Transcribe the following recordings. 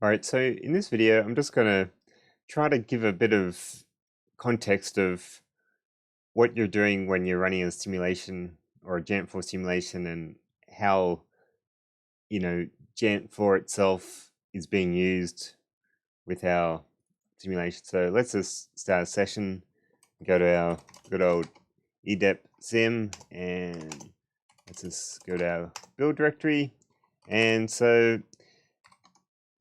All right, so in this video, I'm just going to try to give a bit of context of what you're doing when you're running a simulation or a Geant4 simulation and how, you know, Geant4 itself is being used with our simulation. So let's just start a session, go to our good old edep sim, and let's just go to our build directory. And so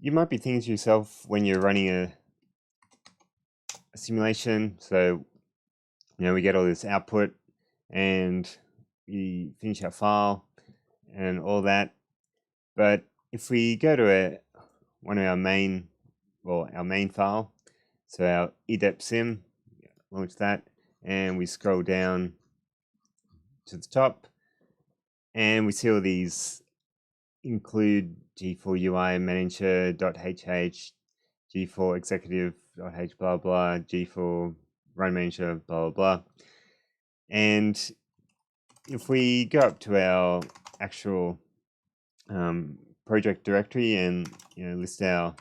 you might be thinking to yourself when you're running a simulation. So, we get all this output and we finish our file and all that. But if we go to one of our main file, so our edep sim, launch that, and we scroll down to the top, and we see all these include G4 UI manager.hh, G4 executive.h blah blah, G4 run manager blah blah blah. And if we go up to our actual project directory and list our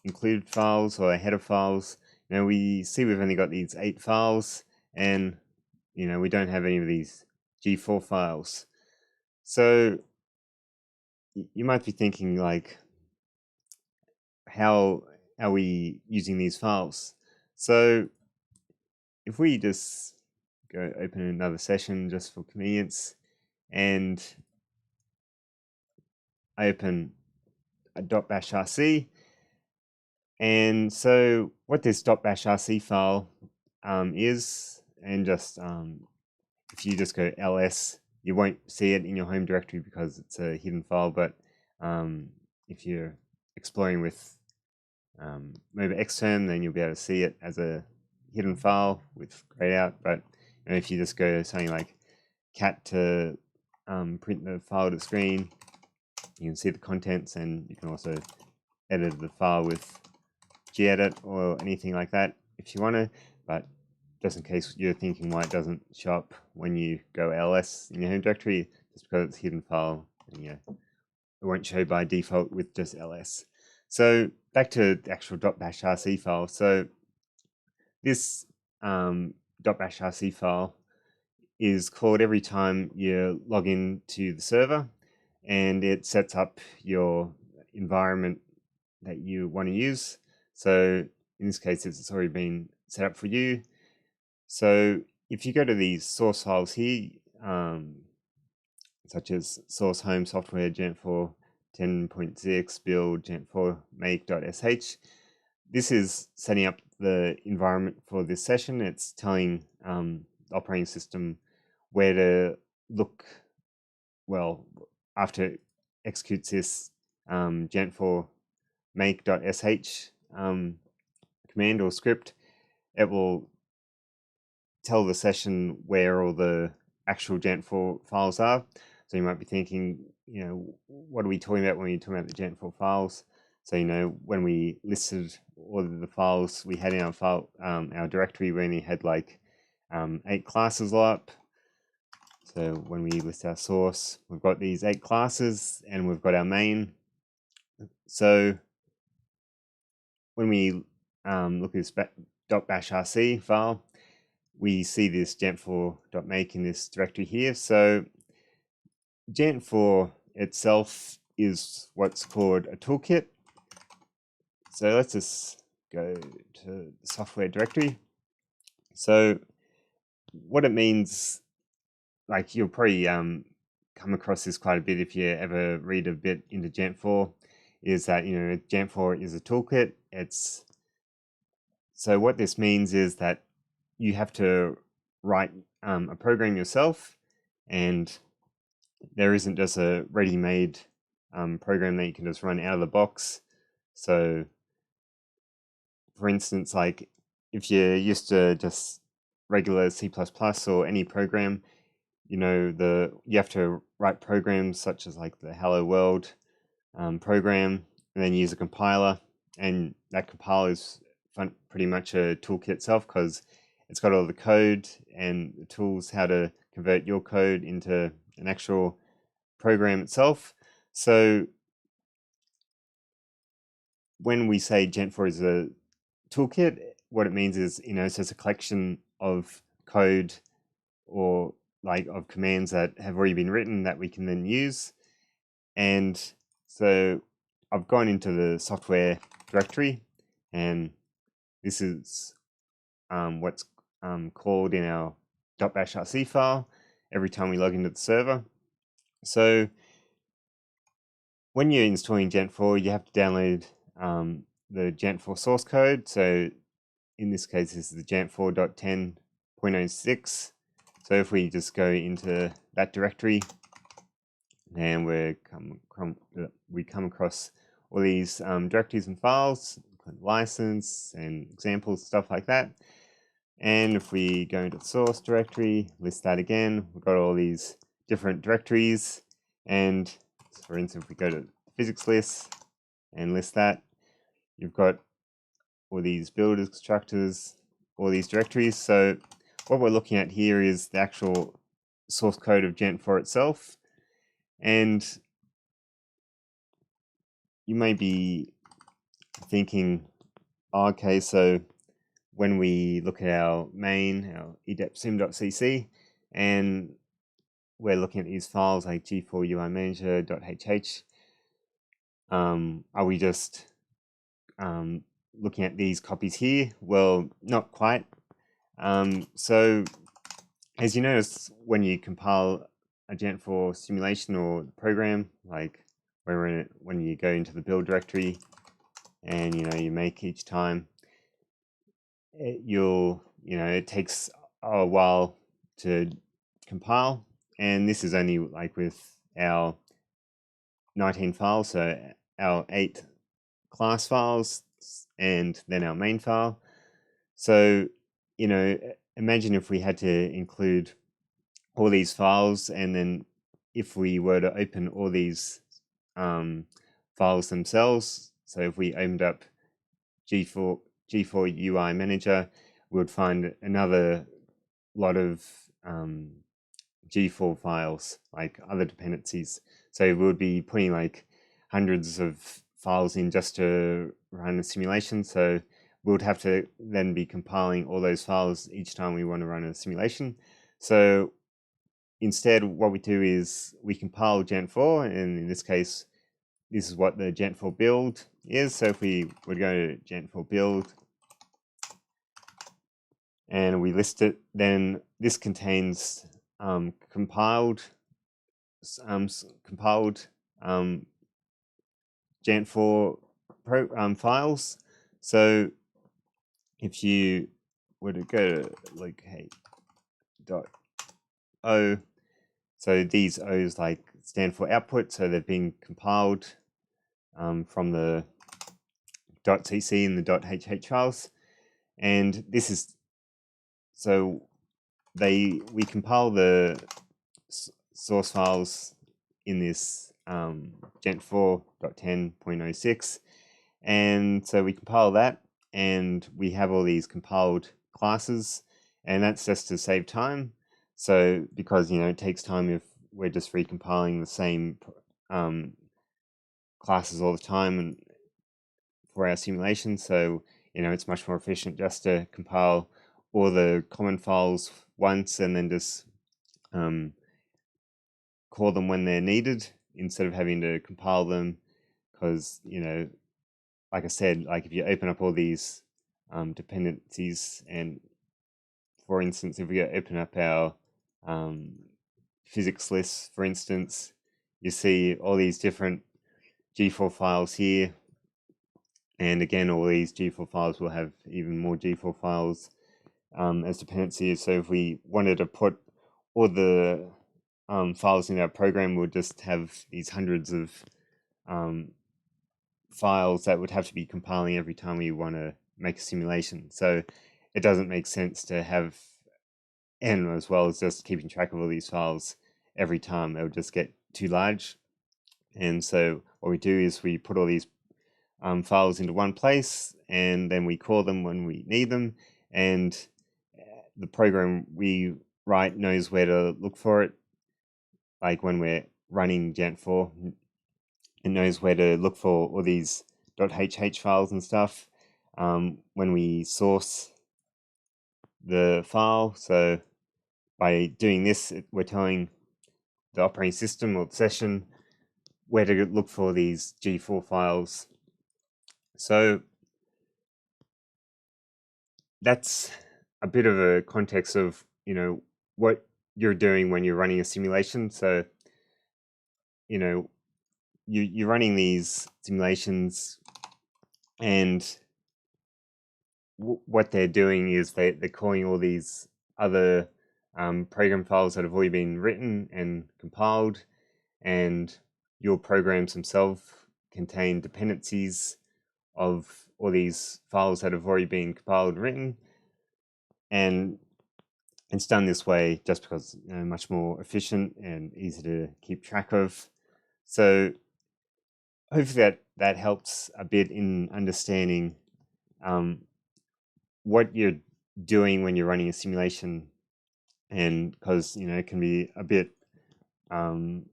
included files or header files, we see we've only got these 8 files, and we don't have any of these G4 files. So you might be thinking, like, how are we using these files? So if we just go open another session just for convenience, and I open a .bashrc, and so what this .bashrc file is, and just if you just go ls, you won't see it in your home directory because it's a hidden file. But if you're exploring with Mobile Xterm, then you'll be able to see it as a hidden file with grayed out. But if you just go something like cat to print the file to screen, you can see the contents, and you can also edit the file with gedit or anything like that if you want to. But just in case you're thinking why it doesn't show up when you go ls in your home directory, just because it's a hidden file, and it won't show by default with just ls. So back to the actual .bashrc file. So this .bashrc file is called every time you log in to the server, and it sets up your environment that you want to use. So in this case, it's already been set up for you. So if you go to these source files here, such as source home software Geant4 10.6 build Geant4 make.sh, this is setting up the environment for this session. It's telling the operating system where to look, well, after it executes this Geant4 make.sh command or script. It will tell the session where all the actual Geant4 files are. So you might be thinking, what are we talking about when we're talking about the Geant4 files? So, when we listed all of the files we had in our file, our directory, we only had like 8 classes up. So when we list our source, we've got these 8 classes, and we've got our main. So when we look at this .bashrc file, we see this geant4.make in this directory here. So Geant4 itself is what's called a toolkit. So let's just go to the software directory. So what it means, like, you'll probably come across this quite a bit if you ever read a bit into Geant4, is that Geant4 is a toolkit. So what this means is that you have to write a program yourself, and there isn't just a ready-made program that you can just run out of the box. So for instance, like, if you're used to just regular C++ or any program, you have to write programs such as like the Hello World program, and then use a compiler, and that compiler is pretty much a toolkit itself, because it's got all the code and the tools how to convert your code into an actual program itself. So when we say Geant4 is a toolkit, what it means is, so it's a collection of code or like of commands that have already been written that we can then use. And so I've gone into the software directory, and this is what's called in our .bash.c file every time we log into the server. So when you're installing Geant4, you have to download the Geant4 source code. So in this case, this is the Geant4.10.06. So if we just go into that directory, and we come across all these directories and files, license and examples, stuff like that. And if we go into the source directory, list that again, we've got all these different directories. And for instance, if we go to physics list and list that, you've got all these builders, constructors, all these directories. So what we're looking at here is the actual source code of Geant4 itself. And you may be thinking, okay, so when we look at our main, our edepsim.cc, and we're looking at these files like g4uimanager.hh, are we just looking at these copies here? Well, not quite. So as you notice, when you compile a Geant4 simulation or program, like when you go into the build directory and you make each time, it takes a while to compile, and this is only like with our 19 files, so our 8 class files and then our main file. So imagine if we had to include all these files, and then if we were to open all these files themselves, so if we opened up G4 UI Manager, we would find another lot of G4 files, like other dependencies. So we would be putting like hundreds of files in just to run a simulation. So we would have to then be compiling all those files each time we want to run a simulation. So instead, what we do is we compile Geant4, and in this case, this is what the Geant4 build is. So if we would go to Geant4 build and we list it, then this contains compiled Geant4 files. So if you were to go to locate.o, so these O's stand for output, so they've been compiled from the .cc and the .hh files, and this is so we compile the source files in this Geant4.10.06, and so we compile that, and we have all these compiled classes, and that's just to save time. So because it takes time if we're just recompiling the same classes all the time and for our simulation. So it's much more efficient just to compile all the common files once and then just call them when they're needed instead of having to compile them. Because like I said, like if you open up all these dependencies, and for instance, if we open up our physics list, for instance, you see all these different G4 files here, and again, all these G4 files will have even more G4 files as dependencies. So if we wanted to put all the files in our program, we'll just have these hundreds of files that would have to be compiling every time we want to make a simulation. So it doesn't make sense to have n as well as just keeping track of all these files every time. It would just get too large. And so what we do is we put all these files into one place, and then we call them when we need them, and the program we write knows where to look for it. Like when we're running Geant4, it knows where to look for all these .hh files and stuff when we source the file. So by doing this, we're telling the operating system or the session where to look for these G4 files. So that's a bit of a context of, what you're doing when you're running a simulation. So, you're running these simulations, and what they're doing is they're calling all these other program files that have already been written and compiled, and your programs themselves contain dependencies of all these files that have already been compiled and written. And it's done this way just because much more efficient and easy to keep track of. So hopefully that helps a bit in understanding what you're doing when you're running a simulation, and because it can be a bit of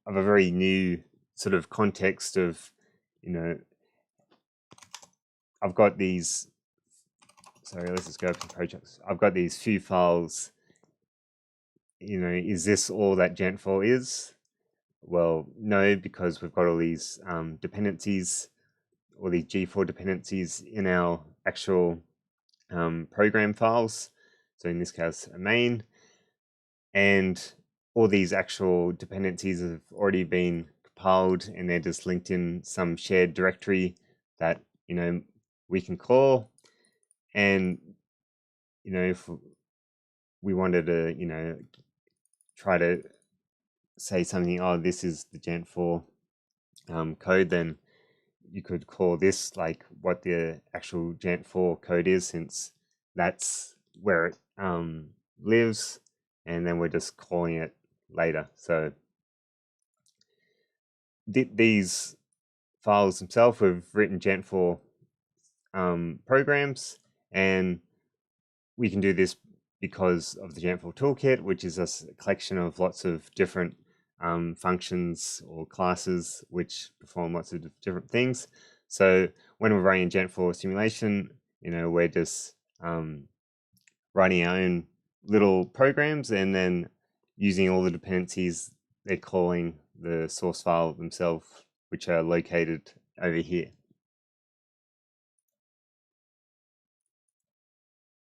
a very new sort of context of I've got these. Sorry, let's just go up to projects. I've got these few files. Is this all that Geant4 is? Well, no, because we've got all these dependencies, all these G4 dependencies in our actual program files. So in this case, a main, and all these actual dependencies have already been compiled, and they're just linked in some shared directory that we can call. And if we wanted to try to say something, oh, this is the Geant4 code, then you could call this like what the actual Geant4 code is, since that's where it lives, and then we're just calling it later. So these files themselves, we've written Geant4 programs, and we can do this because of the Geant4 toolkit, which is a collection of lots of different functions or classes which perform lots of different things. So when we're running a Geant4 simulation, we're just writing our own little programs, and then using all the dependencies, they're calling the source file themselves, which are located over here.